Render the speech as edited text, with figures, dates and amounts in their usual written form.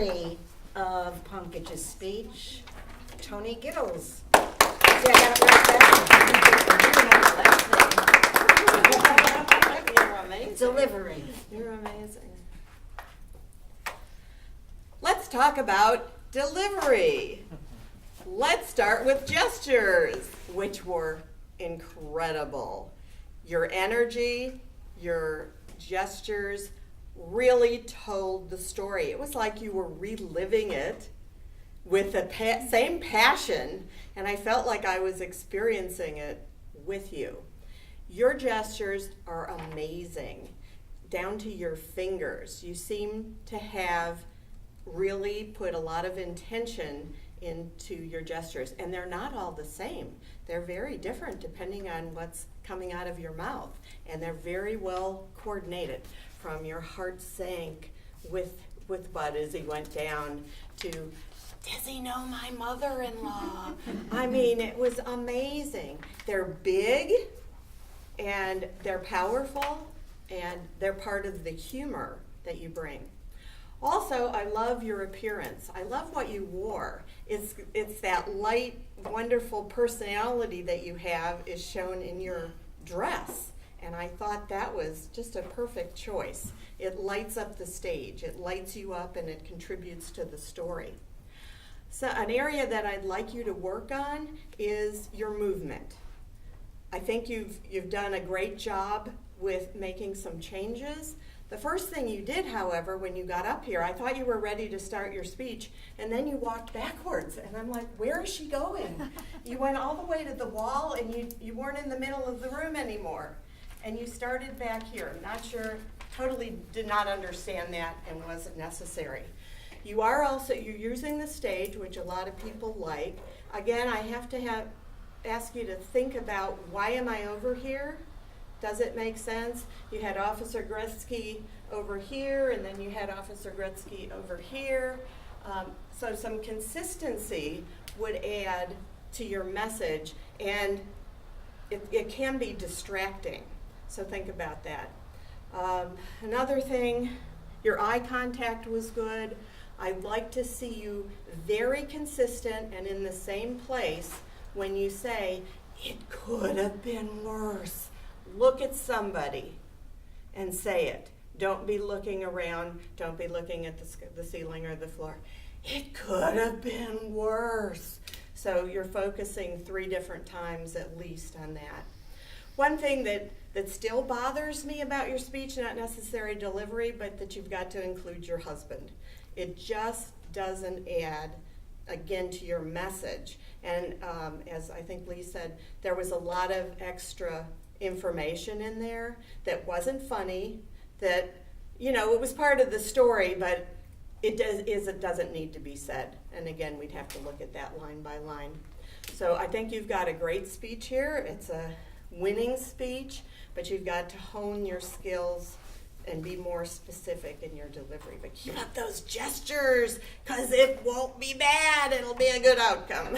delivery of Punkich's speech, Tony Gittles. See, I got it right You're amazing. Delivery. You're amazing. Let's talk about delivery. Let's start with gestures, which were incredible. Your energy, your gestures really told the story. It was like you were reliving it with the same passion, and I felt like I was experiencing it with you. Your gestures are amazing, down to your fingers. You seem to have really put a lot of intention into your gestures, and they're not all the same. They're very different depending on what's coming out of your mouth, and they're very well coordinated, from your heart sank with Bud as he went down to, does he know my mother-in-law? I mean, it was amazing. They're big, and they're powerful, and they're part of the humor that you bring. Also, I love your appearance. I love what you wore. It's that light, wonderful personality that you have is shown in your dress. And I thought that was just a perfect choice. It lights up the stage. It lights you up and it contributes to the story. So an area that I'd like you to work on is your movement. I think you've done a great job with making some changes. The first thing you did, however, when you got up here, I thought you were ready to start your speech, and then you walked backwards, and I'm like, where is she going? You went all the way to the wall, and you weren't in the middle of the room anymore, and you started back here. I'm not sure, totally did not understand that and wasn't necessary. You're using the stage, which a lot of people like. Again, I have to ask you to think about, why am I over here? Does it make sense? You had Officer Gretzky over here, and then you had Officer Gretzky over here. So some consistency would add to your message, and it can be distracting. So think about that. Another thing, your eye contact was good. I'd like to see you very consistent and in the same place when you say, it could have been worse. Look at somebody and say it. Don't be looking around. Don't be looking at the ceiling or the floor. It could have been worse. So you're focusing 3 different times at least on that. One thing that still bothers me about your speech, not necessary delivery, but that you've got to include your husband. It just doesn't add, again, to your message. And as I think Lee said, there was a lot of extra information in there that wasn't funny, that, it was part of the story, but it doesn't need to be said. And again, we'd have to look at that line by line. So I think you've got a great speech here. It's a winning speech, but you've got to hone your skills and be more specific in your delivery. But keep up those gestures, because it won't be bad. It'll be a good outcome.